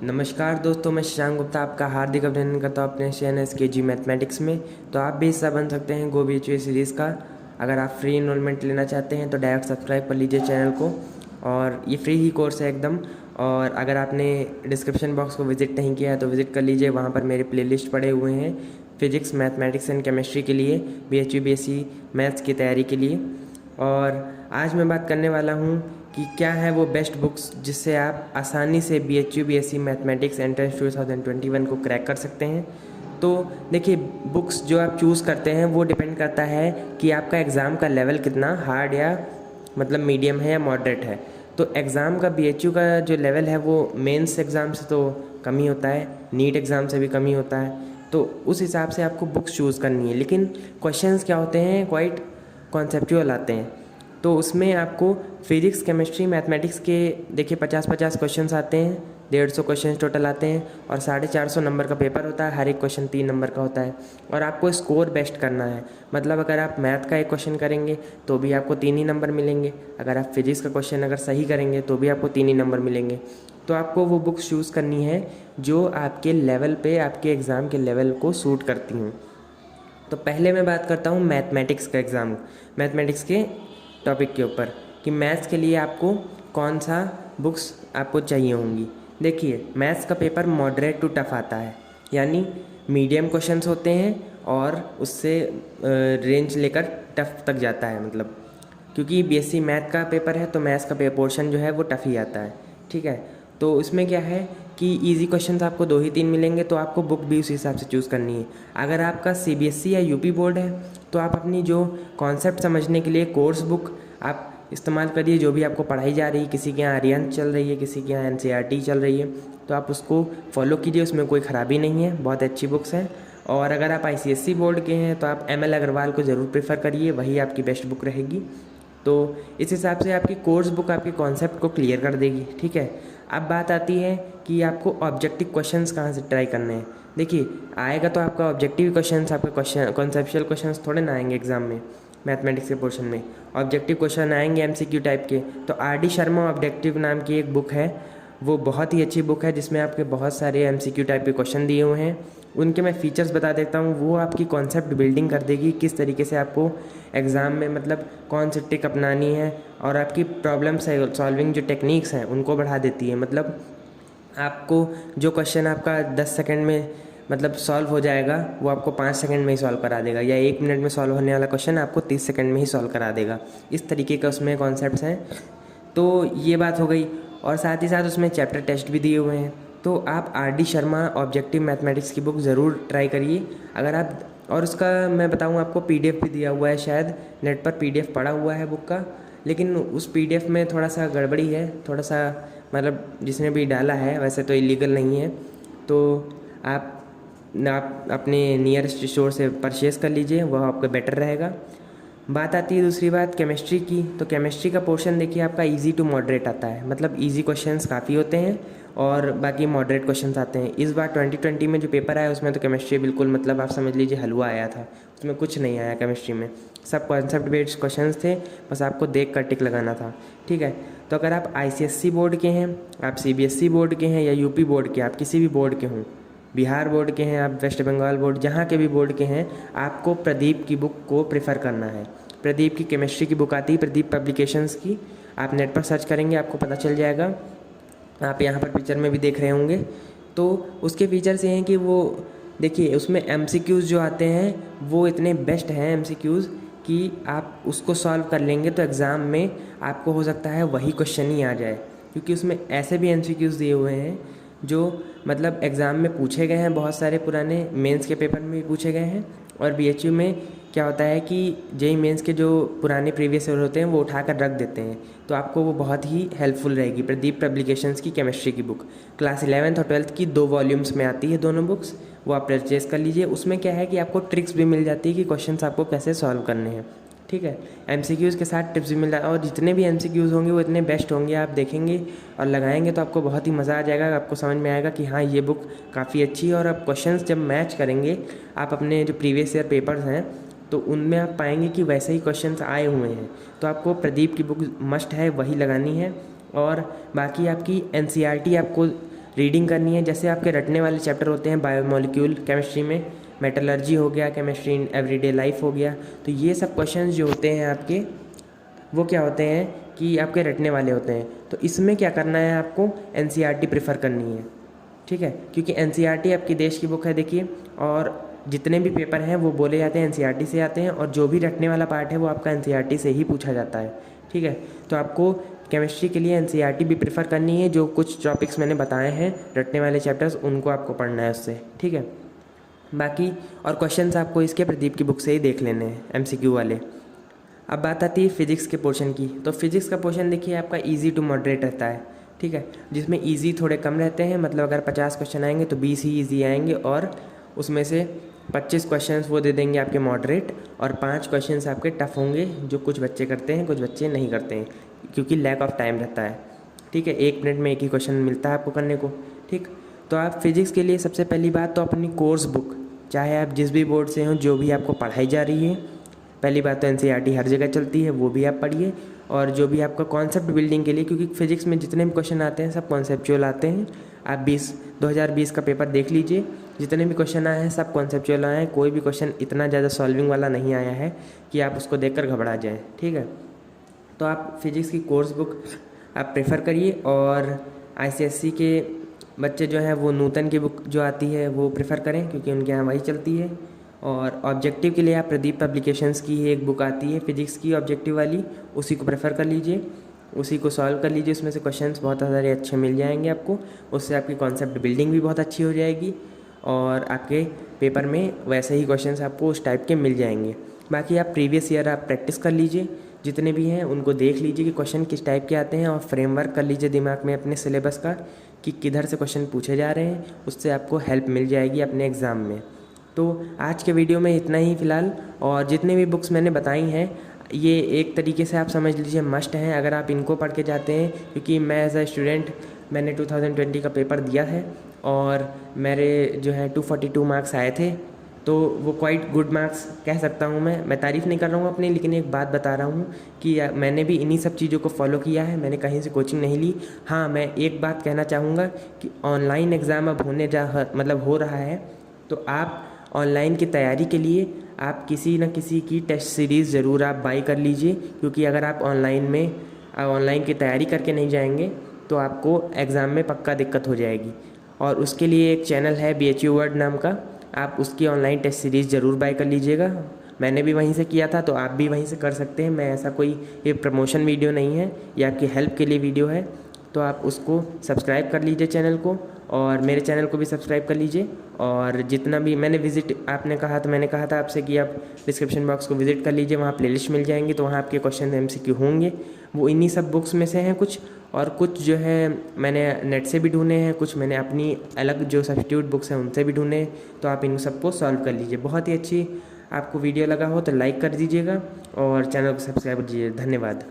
नमस्कार दोस्तों, मैं शशांक गुप्ता आपका हार्दिक अभिनंदन करता हूँ अपने चैनल SKG मैथमेटिक्स में। तो आप भी हिस्सा बन सकते हैं गो BHU सीरीज़ का। अगर आप फ्री इनरोलमेंट लेना चाहते हैं तो डायरेक्ट सब्सक्राइब कर लीजिए चैनल को, और ये फ्री ही कोर्स है एकदम। और अगर आपने डिस्क्रिप्शन बॉक्स को विज़िट नहीं किया है तो विज़िट कर लीजिए, वहाँ पर मेरे प्लेलिस्ट पड़े हुए हैं फिजिक्स, मैथमेटिक्स एंड केमिस्ट्री के लिए, BHU BSc मैथ्स की तैयारी के लिए। और आज मैं बात करने वाला हूँ कि क्या है वो बेस्ट बुक्स जिससे आप आसानी से BHU BSc मैथमेटिक्स एंट्रेंस 2021 को क्रैक कर सकते हैं। तो देखिए, बुक्स जो आप चूज़ करते हैं वो डिपेंड करता है कि आपका एग्ज़ाम का लेवल कितना हार्ड या मतलब मीडियम है या मॉडरेट है। तो एग्ज़ाम का BHU का जो लेवल है वो मेंस एग्ज़ाम से तो कम ही होता है, नीट एग्ज़ाम से भी कम ही होता है। तो उस हिसाब से आपको बुक्स चूज़ करनी है, लेकिन क्वेश्चंस क्या होते हैं, क्वाइट कॉन्सेप्चुअल आते हैं। तो उसमें आपको फिजिक्स, केमिस्ट्री, मैथमेटिक्स के देखिए 50-50 क्वेश्चंस आते हैं, 150 क्वेश्चंस टोटल आते हैं, और 450 नंबर का पेपर होता है। हर एक क्वेश्चन 3 नंबर का होता है, और आपको स्कोर बेस्ट करना है। मतलब अगर आप मैथ का एक क्वेश्चन करेंगे तो भी आपको 3 ही नंबर मिलेंगे, अगर आप फिजिक्स का क्वेश्चन अगर सही करेंगे तो भी आपको 3 ही नंबर मिलेंगे। तो आपको वो बुक्स चूज़ करनी है जो आपके लेवल पे, आपके एग्ज़ाम के लेवल को सूट करती हूँ। तो पहले मैं बात करता हूँ मैथमेटिक्स का एग्ज़ाम, मैथमेटिक्स के टॉपिक के ऊपर, कि मैथ्स के लिए आपको कौन सा बुक्स आपको चाहिए होंगी। देखिए, मैथ्स का पेपर मॉडरेट टू टफ आता है, यानी मीडियम क्वेश्चंस होते हैं और उससे रेंज लेकर टफ तक जाता है। मतलब क्योंकि BSc मैथ का पेपर है तो मैथ्स का पोर्शन जो है वो टफ ही आता है, ठीक है। तो इसमें क्या है कि इजी क्वेश्चंस आपको 2 ही 3 मिलेंगे, तो आपको बुक भी उसी हिसाब से चूज़ करनी है। अगर आपका CBSE या UP बोर्ड है तो आप अपनी जो कॉन्सेप्ट समझने के लिए कोर्स बुक आप इस्तेमाल करिए, जो भी आपको पढ़ाई जा रही है। किसी के यहाँ आर्यन चल रही है, किसी के यहाँ NCERT चल रही है, तो आप उसको फॉलो कीजिए, उसमें कोई ख़राबी नहीं है, बहुत अच्छी बुक्स हैं। और अगर आप ICSE बोर्ड के हैं तो आप ML अग्रवाल को ज़रूर प्रेफर करिए, वही आपकी बेस्ट बुक रहेगी। तो इस हिसाब से आपकी कोर्स बुक आपके कॉन्सेप्ट को क्लियर कर देगी, ठीक है। अब बात आती है कि आपको ऑब्जेक्टिव क्वेश्चंस कहाँ से ट्राई करने हैं। देखिए, आएगा तो आपका ऑब्जेक्टिव क्वेश्चंस, आपके क्वेश्चन कॉन्सेप्चुअल क्वेश्चंस थोड़े ना आएंगे एग्जाम में। मैथमेटिक्स के पोर्शन में ऑब्जेक्टिव क्वेश्चन आएंगे MCQ टाइप के। तो RD शर्मा ऑब्जेक्टिव नाम की एक बुक है, वो बहुत ही अच्छी बुक है जिसमें आपके बहुत सारे MCQ टाइप के क्वेश्चन दिए हुए हैं। उनके मैं फ़ीचर्स बता देता हूँ, वो आपकी कॉन्सेप्ट बिल्डिंग कर देगी, किस तरीके से आपको एग्ज़ाम में मतलब कौन सी ट्रिक अपनानी है, और आपकी प्रॉब्लम सॉल्विंग जो टेक्निक्स हैं उनको बढ़ा देती है। मतलब आपको जो क्वेश्चन आपका 10 सेकंड में मतलब सॉल्व हो जाएगा, वो आपको 5 सेकंड में ही सॉल्व करा देगा, या 1 मिनट में सॉल्व होने वाला क्वेश्चन आपको 30 सेकंड में ही सॉल्व करा देगा। इस तरीके का उसमें कॉन्सेप्ट्स हैं। तो ये बात हो गई, और साथ ही साथ उसमें चैप्टर टेस्ट भी दिए हुए हैं। तो आप RD शर्मा ऑब्जेक्टिव मैथमेटिक्स की बुक ज़रूर ट्राई करिए। अगर आप, और उसका मैं बताऊँ आपको PDF भी दिया हुआ है, शायद नेट पर PDF पड़ा हुआ है बुक का, लेकिन उस PDF में थोड़ा सा गड़बड़ी है, थोड़ा सा मतलब जिसने भी डाला है, वैसे तो इलीगल नहीं है। तो आप अपने नियरेस्ट स्टोर से परचेज़ कर लीजिए, वह आपका बेटर रहेगा। बात आती है दूसरी बात केमिस्ट्री की। तो केमिस्ट्री का पोर्शन देखिए आपका इजी टू मॉडरेट आता है, मतलब इजी क्वेश्चंस काफ़ी होते हैं और बाकी मॉडरेट क्वेश्चंस आते हैं। इस बार 2020 में जो पेपर आया उसमें तो केमिस्ट्री बिल्कुल मतलब आप समझ लीजिए हलवा आया था, उसमें कुछ नहीं आया केमिस्ट्री में, सब कॉन्सेप्ट बेस्ड क्वेश्चंस थे, बस आपको देख कर टिक लगाना था, ठीक है। तो अगर आप ICSE बोर्ड के हैं, आप CBSE बोर्ड के हैं, या UP बोर्ड के, आप किसी भी बोर्ड के हों, बिहार बोर्ड के हैं, आप वेस्ट बंगाल बोर्ड, जहाँ के भी बोर्ड के हैं, आपको प्रदीप की बुक को प्रेफर करना है। प्रदीप की केमिस्ट्री की बुक आती है, प्रदीप पब्लिकेशंस की, आप नेट पर सर्च करेंगे आपको पता चल जाएगा। आप यहाँ पर पिक्चर में भी देख रहे होंगे। तो उसके फीचर्स ये हैं कि वो देखिए उसमें MCQs जो आते हैं वो इतने बेस्ट हैं MCQs कि आप उसको सॉल्व कर लेंगे तो एग्ज़ाम में आपको हो सकता है वही क्वेश्चन ही आ जाए, क्योंकि उसमें ऐसे भी MCQs दिए हुए हैं जो मतलब एग्ज़ाम में पूछे गए हैं, बहुत सारे पुराने मेंस के पेपर में भी पूछे गए हैं। और BHU में क्या होता है कि JEE मेंस के जो पुराने प्रीवियस ईयर होते हैं वो उठाकर रख देते हैं, तो आपको वो बहुत ही हेल्पफुल रहेगी। प्रदीप पब्लिकेशंस की केमिस्ट्री की बुक क्लास 11th और 12th की 2 वॉल्यूम्स में आती है दोनों बुक्स, वो आप परचेज़ कर लीजिए। उसमें क्या है कि आपको ट्रिक्स भी मिल जाती है कि क्वेश्चंस आपको कैसे सॉल्व करने हैं, ठीक है। MCQs के साथ टिप्स भी मिल रहा है, और जितने भी MCQs होंगे वो इतने बेस्ट होंगे, आप देखेंगे और लगाएंगे तो आपको बहुत ही मज़ा आ जाएगा। आपको समझ में आएगा कि हाँ ये बुक काफ़ी अच्छी है। और आप क्वेश्चंस जब मैच करेंगे आप अपने जो प्रीवियस ईयर पेपर्स हैं तो उनमें आप पाएंगे कि वैसे ही क्वेश्चंस आए हुए हैं। तो आपको प्रदीप की बुक मस्ट है, वही लगानी है। और बाकी आपकी NCERT आपको रीडिंग करनी है। जैसे आपके रटने वाले चैप्टर होते हैं बायोमोलिक्यूल केमिस्ट्री में, मेटलर्जी हो गया, केमिस्ट्री इन एवरीडे लाइफ हो गया, तो ये सब क्वेश्चंस जो होते हैं आपके, वो क्या होते हैं कि आपके रटने वाले होते हैं। तो इसमें क्या करना है, आपको एनसीईआरटी प्रेफर करनी है, ठीक है, क्योंकि एनसीईआरटी आपकी देश की बुक है देखिए, और जितने भी पेपर हैं वो बोले जाते हैं एनसीईआरटी से आते हैं, और जो भी रटने वाला पार्ट है वो आपका एनसीईआरटी से ही पूछा जाता है, ठीक है। तो आपको केमिस्ट्री के लिए एनसीईआरटी भी प्रेफर करनी है। जो कुछ टॉपिक्स मैंने बताए हैं रटने वाले चैप्टर्स, उनको आपको पढ़ना है उससे, ठीक है। बाकी और क्वेश्चंस आपको इसके प्रदीप की बुक से ही देख लेने हैं, एमसीक्यू वाले। अब बात आती है फिजिक्स के पोर्शन की। तो फिजिक्स का पोर्शन देखिए आपका इजी टू मॉडरेट रहता है, ठीक है, जिसमें इजी थोड़े कम रहते हैं। मतलब अगर 50 क्वेश्चन आएंगे तो 20 ही इजी आएंगे, और उसमें से 25 क्वेश्चंस वो दे देंगे आपके मॉडरेट, और 5 क्वेश्चंस आपके टफ होंगे, जो कुछ बच्चे करते हैं कुछ बच्चे नहीं करते हैं, क्योंकि लैक ऑफ टाइम रहता है, ठीक है। 1 मिनट में एक ही क्वेश्चन मिलता है आपको करने को, ठीक। तो आप फिजिक्स के लिए सबसे पहली बात तो अपनी कोर्स बुक, चाहे आप जिस भी बोर्ड से हों, जो भी आपको पढ़ाई जा रही है, पहली बात तो एनसीईआरटी हर जगह चलती है, वो भी आप पढ़िए। और जो भी आपका कॉन्सेप्ट बिल्डिंग के लिए, क्योंकि फिजिक्स में जितने भी क्वेश्चन आते हैं सब कॉन्सेप्चुअल आते हैं। आप 2020 का पेपर देख लीजिए, जितने भी क्वेश्चन आए हैं सब कॉन्सेप्चुअल आए हैं। कोई भी क्वेश्चन इतना ज़्यादा सॉल्विंग वाला नहीं आया है कि आप उसको देखकर घबरा जाएं, ठीक है। तो आप फिजिक्स की कोर्स बुक आप प्रेफर करिए, और आईसीएसई के बच्चे जो हैं वो नूतन की बुक जो आती है वो प्रेफर करें, क्योंकि उनके यहाँ वही चलती है। और ऑब्जेक्टिव के लिए आप प्रदीप पब्लिकेशंस की एक बुक आती है फिजिक्स की ऑब्जेक्टिव वाली, उसी को प्रेफर कर लीजिए, उसी को सॉल्व कर लीजिए। उसमें से क्वेश्चंस बहुत सारे अच्छे मिल जाएंगे आपको, उससे आपकी कॉन्सेप्ट बिल्डिंग भी बहुत अच्छी हो जाएगी, और आपके पेपर में वैसे ही क्वेश्चंस आपको उस टाइप के मिल जाएंगे। बाकी आप प्रीवियस ईयर आप प्रैक्टिस कर लीजिए, जितने भी हैं उनको देख लीजिए कि क्वेश्चन किस टाइप के आते हैं, और फ्रेमवर्क कर लीजिए दिमाग में अपने सिलेबस का कि किधर से क्वेश्चन पूछे जा रहे हैं, उससे आपको हेल्प मिल जाएगी अपने एग्ज़ाम में। तो आज के वीडियो में इतना ही फ़िलहाल, और जितने भी बुक्स मैंने बताई हैं ये एक तरीके से आप समझ लीजिए मस्ट हैं अगर आप इनको पढ़ के जाते हैं, क्योंकि मैं एज अ स्टूडेंट मैंने 2020 का पेपर दिया है, और मेरे जो है 242 मार्क्स आए थे, तो वो क्वाइट गुड मार्क्स कह सकता हूँ। मैं तारीफ़ नहीं कर रहा हूँ अपनी, लेकिन एक बात बता रहा हूँ कि मैंने भी इन्हीं सब चीज़ों को फॉलो किया है, मैंने कहीं से कोचिंग नहीं ली। हाँ, मैं एक बात कहना चाहूँगा कि ऑनलाइन एग्ज़ाम अब हो रहा है, तो आप ऑनलाइन की तैयारी के लिए आप किसी न किसी की टेस्ट सीरीज़ ज़रूर आप बाई कर लीजिए, क्योंकि अगर आप ऑनलाइन की तैयारी करके नहीं जाएंगे तो आपको एग्ज़ाम में पक्का दिक्कत हो जाएगी। और उसके लिए एक चैनल है BHU वर्ड नाम का, आप उसकी ऑनलाइन टेस्ट सीरीज़ ज़रूर बाई कर लीजिएगा। मैंने भी वहीं से किया था, तो आप भी वहीं से कर सकते हैं। मैं ऐसा कोई ये प्रमोशन वीडियो नहीं है, ये आपकी हेल्प के लिए वीडियो है, तो आप उसको सब्सक्राइब कर लीजिए चैनल को, और मेरे चैनल को भी सब्सक्राइब कर लीजिए। और जितना भी मैंने आपने कहा, तो मैंने कहा था आपसे कि आप डिस्क्रिप्शन बॉक्स को विज़िट कर लीजिए, वहाँ प्लेलिस्ट मिल जाएंगी, तो वहाँ आपके क्वेश्चन MCQ होंगे। वो इन्हीं सब बुक्स में से हैं कुछ, और कुछ जो है मैंने नेट से भी ढूंढे हैं, कुछ मैंने अपनी अलग जो सब्स्टिट्यूट बुक्स हैं उनसे भी ढूंढे, तो आप इन सबको सॉल्व कर लीजिए। बहुत ही अच्छी आपको वीडियो लगा हो तो लाइक कर दीजिएगा, और चैनल को सब्सक्राइब कर दीजिए। धन्यवाद।